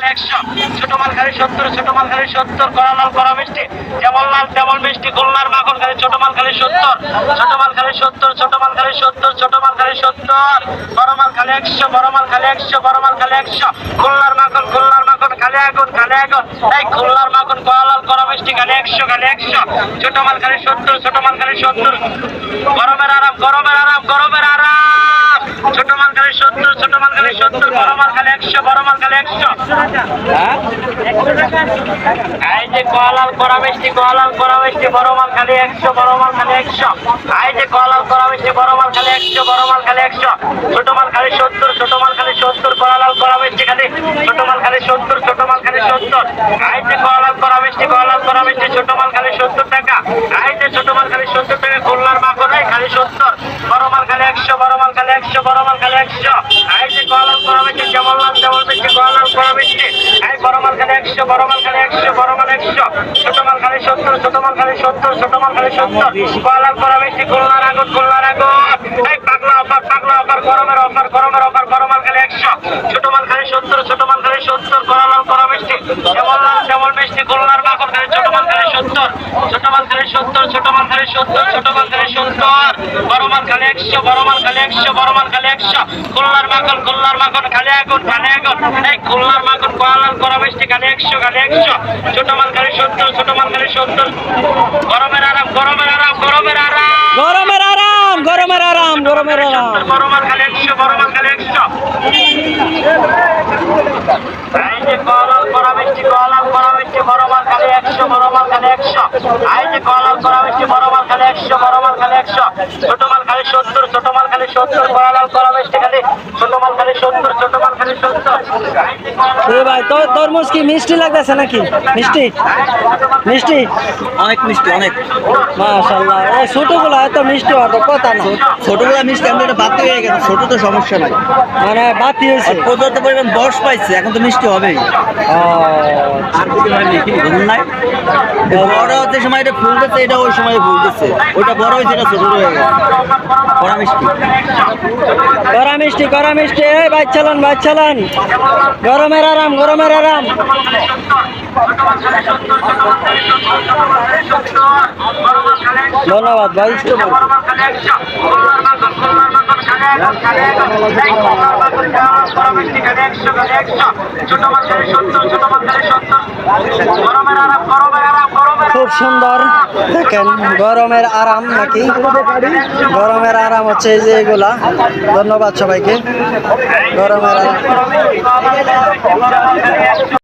খালি 100, ছোট মাল খালি 70, ছোট মাল খালি 70, কড়া লাল কড়া মিষ্টি, যেমন লাল তেমন মিষ্টি, খুলনার মাখন খালি ছোট মাল খালি 70, ছোট মাল খালি 70, ছোট মাল খালি 70, ছোট মাল খালি 70, বড় মাল খালি 100, বড় মাল খালি 100, বড় মাল খালি 100, খুলনার মাখন খালি আগুন, এই খুলনার মাখন কড়া লাল কড়া মিষ্টি খালি 100, খালি 100, ছোট মাল খালি 70, ছোট মাল খালি 70, গরমের আরাম, গরমের আরাম, গরমের আরাম, ছোট মাল খালি 70, ছোট মাল খালি 70, বড় মাল খালি 100, বড় মাল খালি 100। এই যে কলাল করা মিষ্টি, কলাল করা মিষ্টি, বড় মাল খালি 100, বড় মাল খালি 100। এই যে কলাল করা মিষ্টি, বড় মাল খালি 100, বড় মাল খালি 100, ছোট মাল খালি 70, ছোট মাল খালি 70, কলাল করা মিষ্টি খালি ছোট মাল খালি 70, ছোট মাল খালি 70। এই যে কলাল করা মিষ্টি, কলাল করা মিষ্টি, ছোট মাল খালি 70 টাকা। এই যে ছোট মাল খালি 70 টাকা, খুলনার মাখন খালি 70, বড় মাল খালি 100, বড় মাল খালি 100, বড় মাল খালি 100। এই যে কলাল করা মিষ্টি, যেমন লাল তেমন মিষ্টি, কলাল করা মিষ্টি, এই বড় মাল খালি 100, বড় মাল খালি 100, বড় মাল 100, ছোট মাল খালি 70, ছোট মাল খালি 70, ছোট মাল খালি 70, কলাল করা মিষ্টি, খুলনার আগুন, খুলনার আগুন। এই পাগলা অফার, পাগলা অফার, গরমের অফার, গরমের অফার, বড় মাল খালি 100, ছোট মাল খালি 70, ছোট মাল খালি 70, কলাল করা মিষ্টি, যেমন লাল তেমন মিষ্টি, খুলনার মাখন খালি ছোট মাল খালি 70, ছোট মাল খালি 70, ছোট মাল খালি 70, ছোট মাল খালি 70, বড় মাল খালি 100, বড় মাল খালি 100, বড় মাল খালি 100, খুলনার মাখন খালি আগুন, খালি আগুন। এই খুলনার মাখন কলাল করা মিষ্টি খালি 100, খালি 100, ছোট মাল খালি 70, ছোট মাল খালি 70, গরমের আরাম, গরমের আরাম, গরমের আরাম, গরমের আরাম, গরমের আরাম, গরমের আরাম। বড় মাল খালি 100, বড় মাল খালি 100। এই যে কলাল করা মিষ্টি, কলাল করা মিষ্টি, বড় মাল খালি 100, বড় মাল খালি 100। এই যে কলাল করা মিষ্টি, বড় মাল খালি 100, বড় মাল খালি 100, ছোট মাল খালি 70, ছোট মাল খালি 70, কলাল করা মিষ্টি খালি ছোট মাল খালি 70, ছোট মাল খালি 70। ভাই তরমুজ কি মিষ্টি লাগতেছে নাকি? মিষ্টি মিষ্টি, অনেক মিষ্টি, অনেক। মাশাআল্লাহ। এই ছোটগুলো এত মিষ্টি হওয়ার তো কথা না। ছোটগুলো মিষ্টি, আমি এটা বাতি হয়ে গেছে, ছোট তো সমস্যা নাই, মানে বাতি হয়েছে। পর্যাপ্ত পরিমাণ বয়স পাইছে, এখন তো মিষ্টি হবেই। বুঝলেন নাই? বড় যে সময় এটা ফুলতেছে, এটা ওই সময় ফুলতেছে, ওইটা বড় হয়েছে, এটা ছোট হয়ে গেছে। কড়া মিষ্টি, কড়া মিষ্টি, কড়া মিষ্টি। এই বাইক চালান, বাইক চালান। গরমের আরাম, গরমের আরাম। ধন্যবাদ ভাই। খুব সুন্দর, দেখেন গরমের আরাম নাকি, গরমের আরাম হচ্ছে এই যে এগুলা। ধন্যবাদ সবাইকে। গরমের আরাম।